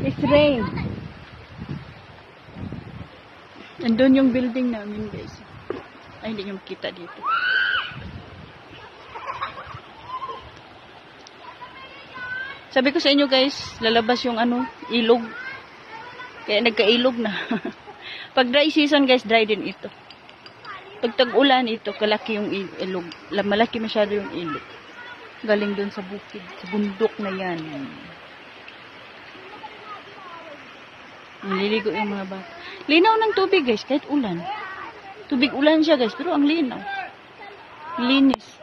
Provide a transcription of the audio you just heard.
It's rain. Andun yung building namin, guys. Ay, hindi nyo makita dito. Sabi ko sa inyo, guys, lalabas yung ilog. Kaya nagka-ilog na. Pag dry season, guys, dry din ito. Pag tag-ulan, ito, kalaki yung ilog. Malaki masyado yung ilog. Galing dun sa bukid, sa bundok na yan. Nililigo yung mga bata. Linaw ng tubig, guys, kahit ulan. Tubig ulan siya, guys, pero ang linaw. Linis.